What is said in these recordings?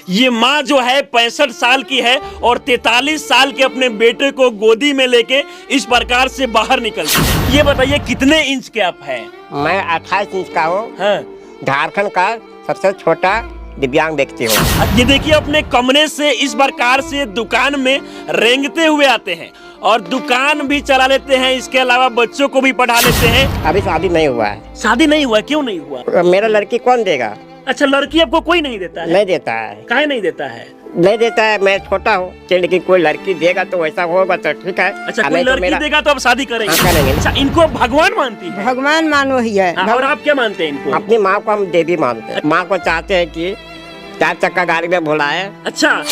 ये माँ जो है 65 साल की है और 43 साल के अपने बेटे को गोदी में लेके इस प्रकार से बाहर निकलती है। ये बताइए कितने इंच के आप हैं? मैं 28 इंच का हूँ। हाँ। झारखंड का सबसे छोटा दिव्यांग व्यक्ति हूँ। ये देखिए अपने कमरे से इस प्रकार से दुकान में रेंगते हुए आते हैं और दुकान भी चला लेते हैं, इसके अलावा बच्चों को भी पढ़ा लेते हैं। अभी शादी नहीं हुआ है। शादी नहीं हुआ? क्यों नहीं हुआ? मेरा लड़की कौन देगा? अच्छा, लड़की आपको कोई नहीं देता है? नहीं देता है। काहे नहीं देता है? नहीं देता है, मैं छोटा हूँ, लेकिन कोई लड़की देगा तो वैसा होगा तो ठीक है। अच्छा, कोई लड़की देगा तो अब शादी करेंगे? हाँ, करेंगे। अच्छा, इनको भगवान मानती है? भगवान मानो ही है। हाँ, और आप क्या मानते हैं इनको? अपनी माँ को हम देवी मानते हैं। माँ को चाहते हैं कि 4 चक्का गाड़ी में बुलाए। अच्छा,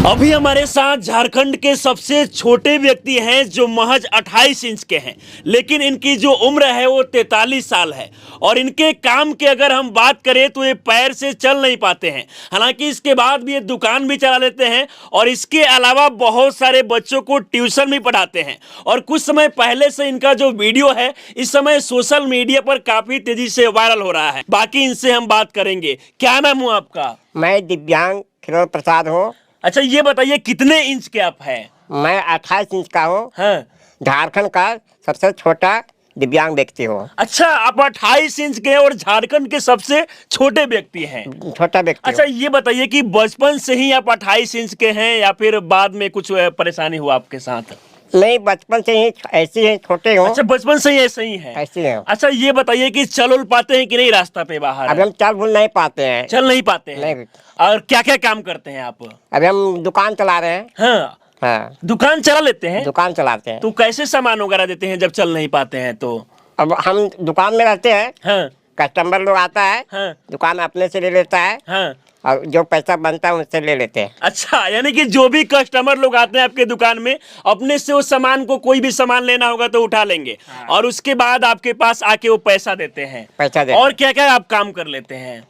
अभी हमारे साथ झारखंड के सबसे छोटे व्यक्ति हैं जो महज 28 इंच के हैं, लेकिन इनकी जो उम्र है वो 43 साल है और इनके काम की अगर हम बात करें तो ये पैर से चल नहीं पाते हैं। हालांकि इसके बाद भी ये दुकान भी चला लेते हैं और इसके अलावा बहुत सारे बच्चों को ट्यूशन भी पढ़ाते हैं। और कुछ समय पहले से इनका जो वीडियो है इस समय सोशल मीडिया पर काफी तेजी से वायरल हो रहा है। बाकी इनसे हम बात करेंगे। क्या नाम हुआ आपका? मैं दिव्यांग खिरोर प्रसाद हूँ। अच्छा, ये बताइए कितने इंच के आप हैं? मैं 28 इंच का हूँ। हाँ। झारखंड का सबसे छोटा दिव्यांग व्यक्ति हूँ। अच्छा, आप 28 इंच के और झारखंड के सबसे छोटे व्यक्ति हैं। छोटा व्यक्ति। अच्छा, ये बताइए कि बचपन से ही आप 28 इंच के हैं या फिर बाद में कुछ परेशानी हुआ आपके साथ? नहीं, बचपन से ही ऐसे ही छोटे हूँ। अच्छा, बचपन से ही ऐसे ही है? ऐसे हैं। अच्छा, ये बताइए कि चल उल पाते हैं कि नहीं रास्ता पे बाहर? अभी हम चल भूल नहीं पाते हैं। चल नहीं पाते हैं? नहीं। और क्या क्या काम करते हैं आप? अभी हम दुकान चला रहे हैं। हाँ। हाँ, दुकान चला लेते हैं? दुकान चलाते हैं। तो कैसे सामान वगैरह देते हैं जब चल नहीं पाते हैं तो? अब हम दुकान में रहते हैं। हाँ। कस्टमर लोग आता है। हाँ। दुकान अपने से ले लेता है। हाँ। और जो पैसा बनता है उससे ले लेते हैं। अच्छा, यानी कि जो भी कस्टमर लोग आते हैं आपके दुकान में अपने से उस सामान को, कोई भी सामान लेना होगा तो उठा लेंगे। हाँ। और उसके बाद आपके पास आके वो पैसा देते हैं। पैसा देते। और क्या क्या आप काम कर लेते हैं?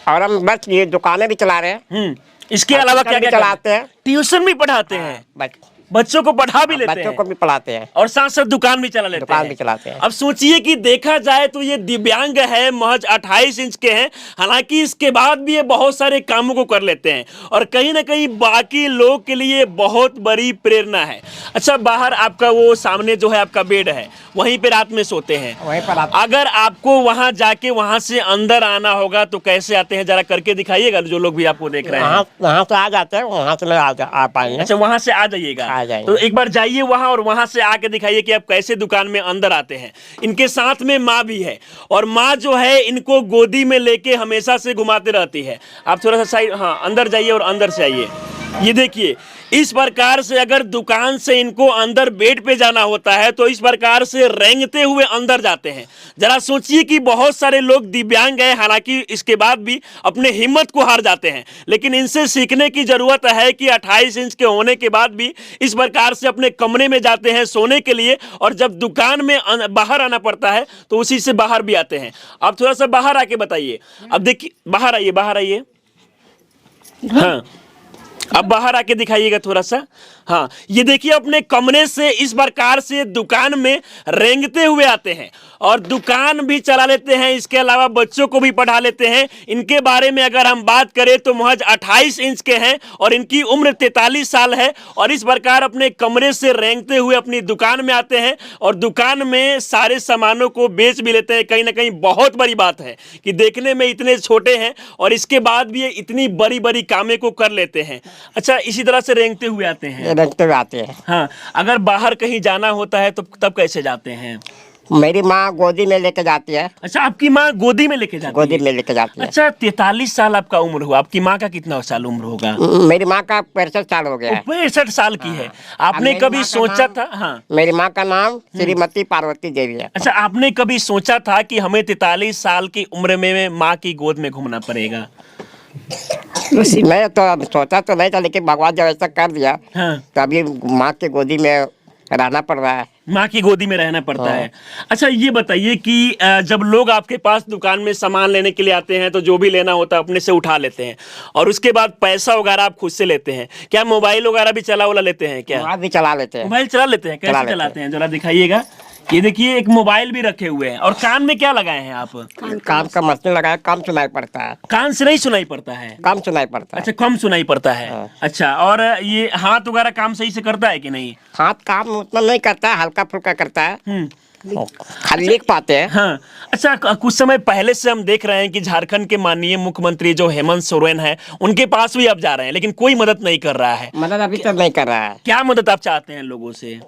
और हम बस ये दुकानें भी चला रहे हैं। इसके अलावा क्या क्या चलाते हैं? ट्यूशन भी पढ़ाते हैं, बच्चों को पढ़ा भी लेते हैं, बच्चों को भी पढ़ाते हैं और साथ साथ दुकान भी चला लेते हैं। दुकान भी चलाते हैं। अब सोचिए कि देखा जाए तो ये दिव्यांग है, महज 28 इंच के हैं, हालांकि इसके बाद भी ये बहुत सारे कामों को कर लेते हैं और कहीं ना कहीं बाकी लोग के लिए बहुत बड़ी प्रेरणा है। अच्छा, बाहर आपका वो सामने जो है आपका बेड है, वहीं पे रात में सोते हैं? वहीं पर अगर आपको वहां जाके वहां से अंदर आना होगा तो कैसे आते हैं, जरा करके दिखाइएगा जो लोग भी आपको देख रहे हैं। वहाँ से आ जाते हैं, वहाँ से नहीं आ पाएंगे। अच्छा, वहां से आ जाइएगा। तो एक बार जाइए वहां और वहां से आके दिखाइए कि आप कैसे दुकान में अंदर आते हैं। इनके साथ में माँ भी है और माँ जो है इनको गोदी में लेके हमेशा से घुमाते रहती है। आप थोड़ा सा साइड, हाँ, अंदर जाइए और अंदर से आइए। ये देखिए इस प्रकार से अगर दुकान से इनको अंदर बेड पे जाना होता है तो इस प्रकार से रेंगते हुए अंदर जाते हैं। जरा सोचिए कि बहुत सारे लोग दिव्यांग हैं, हालांकि इसके बाद भी अपने हिम्मत को हार जाते हैं, लेकिन इनसे सीखने की जरूरत है कि 28 इंच के होने के बाद भी इस प्रकार से अपने कमरे में जाते हैं सोने के लिए और जब दुकान में बाहर आना पड़ता है तो उसी से बाहर भी आते हैं। आप थोड़ा सा बाहर आके बताइए। अब देखिए, बाहर आइए, बाहर आइए। हाँ, अब बाहर आके दिखाइएगा थोड़ा सा। हाँ, ये देखिए अपने कमरे से इस प्रकार से दुकान में रेंगते हुए आते हैं और दुकान भी चला लेते हैं, इसके अलावा बच्चों को भी पढ़ा लेते हैं। इनके बारे में अगर हम बात करें तो महज 28 इंच के हैं और इनकी उम्र 43 साल है और इस प्रकार अपने कमरे से रेंगते हुए अपनी दुकान में आते हैं और दुकान में सारे सामानों को बेच भी लेते हैं। कहीं ना कहीं बहुत बड़ी बात है कि देखने में इतने छोटे हैं और इसके बाद भी ये इतनी बड़ी बड़ी कामें को कर लेते हैं। अच्छा, इसी तरह से रेंगते हुए आते हैं? रेंगते हुए आते हैं। हाँ, अगर बाहर कहीं जाना होता है तो तब कैसे जाते हैं? मेरी माँ गोदी में लेके जाती है। अच्छा, आपकी माँ गोदी में लेके जाती है? गोदी में लेके जाती है। अच्छा, 43 साल आपका उम्र हुआ, आपकी माँ का कितना साल उम्र होगा? मेरी माँ का 65 साल हो गया है। 65 साल की है। आपने कभी सोचा था? हाँ, मेरी माँ का नाम श्रीमती पार्वती देवी है। अच्छा, आपने कभी सोचा था कि हमें 43 साल की उम्र में माँ की गोद में घूमना पड़ेगा? मैं तो अब सोचा तो नहीं था, लेकिन भगवान जब ऐसा कर दिया। हाँ। तो अभी माँ की गोदी में रहना पड़ रहा है। माँ की गोदी में रहना पड़ता है। अच्छा, ये बताइए कि जब लोग आपके पास दुकान में सामान लेने के लिए आते हैं तो जो भी लेना होता है अपने से उठा लेते हैं और उसके बाद पैसा वगैरह आप खुद से लेते हैं क्या? मोबाइल वगैरह भी चला लेते हैं क्या? मोबाइल भी चला लेते हैं। मोबाइल चला लेते हैं? कैसे चलाते हैं जरा दिखाइएगा। ये देखिए एक मोबाइल भी रखे हुए हैं और कान में क्या लगाए हैं आप? काम का मशीन लगाया, कम सुनाई पड़ता है। कान से नहीं सुनाई पड़ता है? कम सुनाई पड़ता है। अच्छा, कम सुनाई पड़ता है। हाँ। अच्छा, और ये हाथ वगैरह काम सही से करता है कि नहीं? हाथ काम उतना नहीं करता है, हल्का फुल्का करता है, खाली लिख पाते हैं। हाँ। अच्छा, कुछ समय पहले से हम देख रहे हैं कि झारखंड के माननीय मुख्यमंत्री जो हेमंत सोरेन है, उनके पास भी आप जा रहे हैं, लेकिन कोई मदद नहीं कर रहा है। मदद अभी तक नहीं कर रहा है। क्या मदद आप चाहते हैं लोगों से?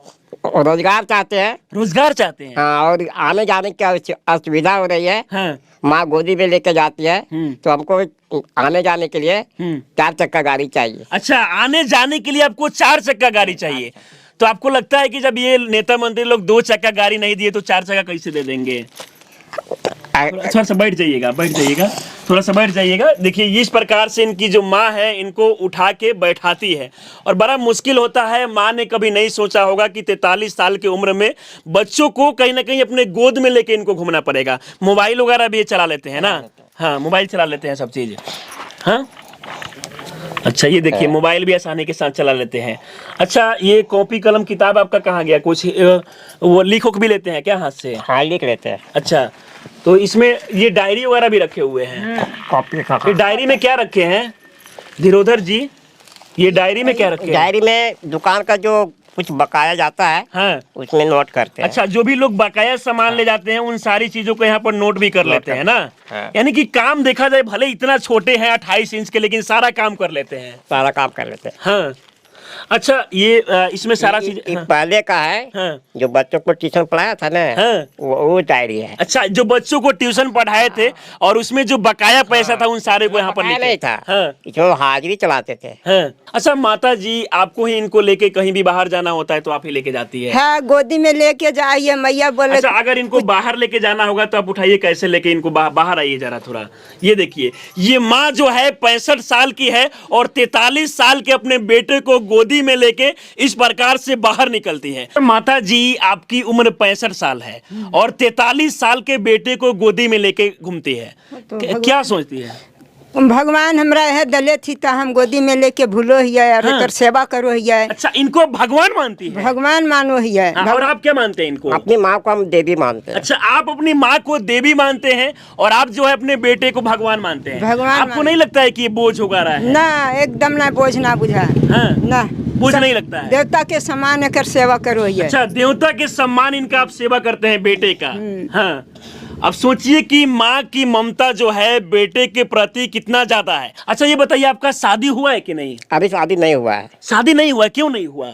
रोजगार चाहते हैं। रोजगार चाहते हैं? हाँ, और आने जाने की असुविधा हो रही है। हाँ। माँ गोदी में लेके जाती है, तो हमको आने जाने के लिए 4 चक्का गाड़ी चाहिए। अच्छा, आने जाने के लिए आपको 4 चक्का गाड़ी चाहिए। तो आपको लगता है कि जब ये नेता मंत्री लोग 2 चक्का गाड़ी नहीं दिए तो 4 चक्का कैसे दे देंगे? थोड़ा सा बैठ जाइएगा, थोड़ा सा बैठ जाइएगा। देखिए, इस प्रकार से इनकी जो माँ है इनको उठा के बैठाती है और बड़ा मुश्किल होता है। माँ ने कभी नहीं सोचा होगा कि 43 साल की उम्र में बच्चों को कहीं ना कहीं अपने गोद में लेके इनको घूमना पड़ेगा। मोबाइल वगैरह भी ये चला लेते हैं ना? हाँ, मोबाइल चला लेते हैं, सब चीज़। हाँ, अच्छा, ये देखिए मोबाइल भी आसानी के साथ चला लेते हैं। अच्छा, ये कॉपी कलम किताब आपका कहाँ गया? कुछ वो लिख भी लेते हैं क्या हाथ से? हाँ, लिख लेते हैं। अच्छा, तो इसमें ये डायरी वगैरह भी रखे हुए हैं। कॉपी ये डायरी में क्या रखे हैं धीरोधर जी? ये डायरी में क्या रखे हैं? डायरी में दुकान का जो कुछ बकाया जाता है, हाँ, उसमें नोट करते हैं। अच्छा, जो भी लोग बकाया सामान ले जाते हैं उन सारी चीजों को यहाँ पर नोट भी कर लेते हैं ना? हाँ। यानी कि काम देखा जाए भले इतना छोटे हैं 28 इंच के, लेकिन सारा काम कर लेते हैं। सारा काम कर लेते हैं। हाँ। अच्छा, ये इसमें सारा चीज पहले का है। हाँ। जो बच्चों को ट्यूशन पढ़ाया था ना, हाँ। वो डायरी है। अच्छा, जो बच्चों को ट्यूशन पढ़ाए थे और उसमें जो बकाया पैसा था उन सारे को यहाँ पर नहीं था। हाँ। जो हाजिरी चलाते थे। हाँ। अच्छा माता जी, आपको ही इनको लेके कहीं भी बाहर जाना होता है तो आप ही लेके जाती है? हाँ, गोदी में लेके जाइए मैया बोले। अच्छा, अगर इनको बाहर लेके जाना होगा तो आप उठाइए, कैसे लेके इनको बाहर आइए जरा थोड़ा। ये देखिए, ये माँ जो है 65 साल की है और 43 साल के अपने बेटे को गोदी में लेके इस प्रकार से बाहर निकलती है। माता जी, आपकी उम्र 65 साल है और 43 साल के बेटे को गोदी में लेके घूमती है, क्या सोचती है? भगवान हमरा है दले थी तो हम गोदी में लेके भूलो ही है और हाँ। सेवा करो ही है। अच्छा, इनको भगवान मानती है? भगवान मानो ही है। हाँ, और आप क्या मानते हैं इनको? अपनी माँ को हम देवी मानते हैं। अच्छा, आप अपनी माँ को देवी मानते हैं और आप जो है अपने बेटे को भगवान मानते हैं। भगवान आपको नहीं लगता है कि ये बोझ होगा रहा है? ना, एकदम ना, बोझ ना बुझा। हाँ। ना, बोझ नहीं लगता है? देवता के समान एकर सेवा करो ही है। अच्छा, देवता के सम्मान इनका आप सेवा करते हैं बेटे का। हाँ। अब सोचिए कि माँ की ममता जो है बेटे के प्रति कितना ज्यादा है। अच्छा, ये बताइए, आपका शादी हुआ है कि नहीं? अभी शादी नहीं हुआ है। शादी नहीं हुआ, क्यों नहीं हुआ?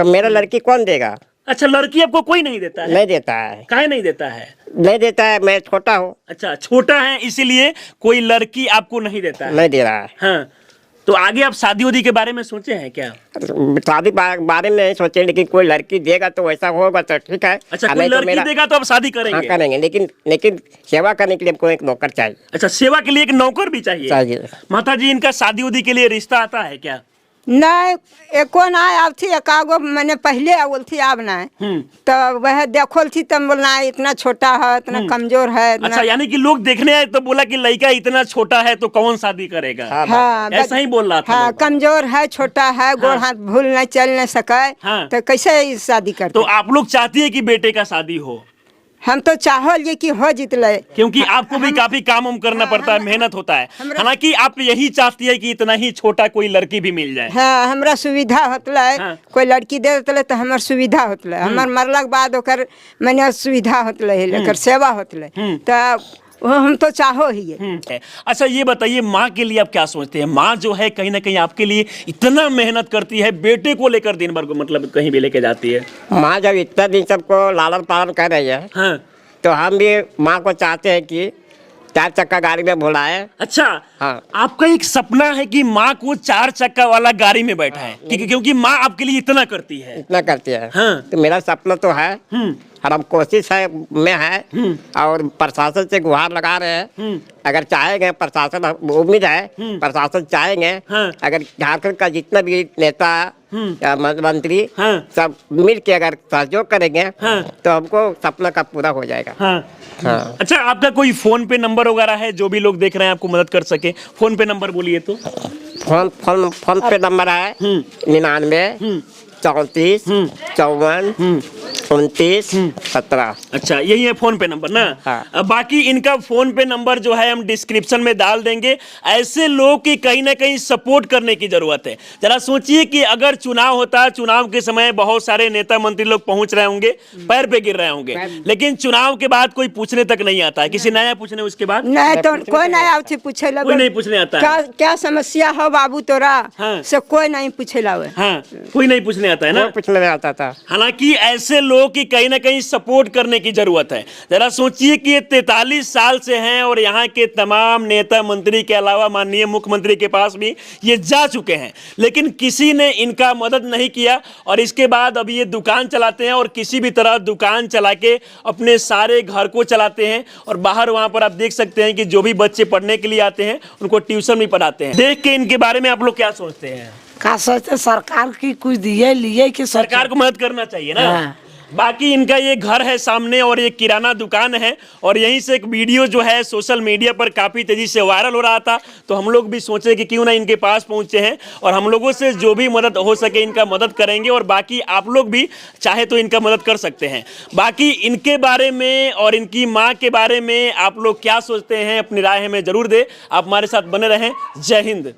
मेरा लड़की कौन देगा? अच्छा, लड़की आपको कोई नहीं देता है? नहीं देता है। काहे नहीं देता है? नहीं देता है, मैं छोटा हूँ। अच्छा, छोटा है इसीलिए कोई लड़की आपको नहीं देता है? नहीं दे रहा है। हाँ, तो आगे आप शादी उदी के बारे में सोचे हैं क्या? शादी बारे में नहीं सोचे, लेकिन कोई लड़की देगा तो वैसा होगा तो ठीक है। अच्छा, कोई लड़की देगा तो आप शादी हाँ, करेंगे? करेंगे, लेकिन सेवा करने के लिए हमको एक नौकर चाहिए। अच्छा, सेवा के लिए एक नौकर भी चाहिए? माता जी, इनका शादी उदी के लिए रिश्ता आता है क्या? नहीं, एको ना अब थी, एकागो मैंने पहले आवल थी, अब ना। तो वह देखोल थी तब बोलना इतना छोटा है, इतना कमजोर है, इतना। अच्छा, यानी कि लोग देखने आए तो बोला कि लड़का इतना छोटा है तो कौन शादी करेगा? हाँ, ऐसा ही बोल रहा था। हाँ, कमजोर है, छोटा है, गोड़ हाथ भूल नहीं, चल नहीं सके। हाँ। तो कैसे शादी करते? तो आप लोग चाहती है कि बेटे का शादी हो? हम तो चाहल ये कि हो जितले, क्योंकि आपको भी काफी काम उम करना पड़ता है, मेहनत होता है। हालांकि आप यही चाहती है कि इतना ही छोटा कोई लड़की भी मिल जाए। हाँ, हमरा सुविधा होतले। हाँ। कोई लड़की दे देतले तो हमर सुविधा होतले, हमर मरला के बाद ओकर मैंने सुविधा होतले, एकर सेवा होतले। तो वो हम तो चाहो ही है। अच्छा, ये बताइए, माँ के लिए आप क्या सोचते हैं? माँ जो है कहीं ना कहीं आपके लिए इतना मेहनत करती है, बेटे को लेकर दिन भर को मतलब कहीं भी लेके जाती है। माँ जब इतना दिन सबको लालन पालन कर रही है, हाँ। तो हम भी माँ को चाहते हैं कि 4 चक्का गाड़ी में बुलाए। अच्छा। हाँ। आपका एक सपना है कि माँ को 4 चक्का वाला गाड़ी में बैठा है, क्योंकि माँ आपके लिए इतना करती है। इतना करती है। हाँ। तो मेरा सपना तो है, और हम कोशिश है में है, और प्रशासन से गुहार लगा रहे हैं। अगर चाहेंगे प्रशासन, उम्मीद है प्रशासन चाहेंगे, हाँ। अगर झारखंड का जितना भी नेता या मंत्री हाँ। सब मिल के अगर सहयोग करेंगे, हाँ। तो हमको सपना का पूरा हो जाएगा। हाँ। हाँ। अच्छा, आपका कोई फोन पे नंबर वगैरह है जो भी लोग देख रहे हैं आपको मदद कर सके? फोन पे नंबर बोलिए तो। फोन पे नंबर है 99 34 54 2917। अच्छा, यही है फोन पे नंबर ना। हाँ। बाकी इनका फोन पे नंबर जो है हम डिस्क्रिप्शन में डाल देंगे। ऐसे लोग की कहीं ना कहीं सपोर्ट करने की जरूरत है। जरा सोचिए कि अगर चुनाव होता, चुनाव के समय बहुत सारे नेता मंत्री लोग पहुंच रहे होंगे, पैर पे गिर रहे होंगे, लेकिन चुनाव के बाद कोई पूछने तक नहीं आता है। किसी नया पूछने उसके बाद नहीं तो कोई नहीं आवती पूछे कोई नहीं पूछने आता है। क्या समस्या हो बाबू तोरा। हाँ। से कोई नहीं पूछे लावे। हाँ, कोई नहीं पूछने आता है ना। पूछने में आता था। हालांकि ऐसे लोग की कहीं ना कहीं सपोर्ट करने की जरूरत है। जरा सोचिए कि ये 43 साल से हैं और यहाँ के तमाम नेता मंत्री के अलावा माननीय मुख्यमंत्री के पास भी ये जा चुके हैं, लेकिन किसी ने इनका मदद नहीं किया। और इसके बाद अब ये दुकान चलाते हैं और किसी भी तरह दुकान चला के अपने सारे घर को चलाते हैं। और बाहर वहां पर आप देख सकते हैं कि जो भी बच्चे पढ़ने के लिए आते हैं उनको ट्यूशन भी पढ़ाते हैं। देख के इनके बारे में आप लोग क्या सोचते हैं? का सोचते सरकार की कुछ दिए लिए कि सरकार को मदद करना चाहिए ना। हाँ। बाकी इनका ये घर है सामने और ये किराना दुकान है, और यहीं से एक वीडियो जो है सोशल मीडिया पर काफ़ी तेज़ी से वायरल हो रहा था। तो हम लोग भी सोचे कि क्यों ना इनके पास पहुंचे हैं और हम लोगों से जो भी मदद हो सके इनका मदद करेंगे। और बाकी आप लोग भी चाहे तो इनका मदद कर सकते हैं। बाकी इनके बारे में और इनकी माँ के बारे में आप लोग क्या सोचते हैं, अपनी राय हमें ज़रूर दें। आप हमारे साथ बने रहें। जय हिंद।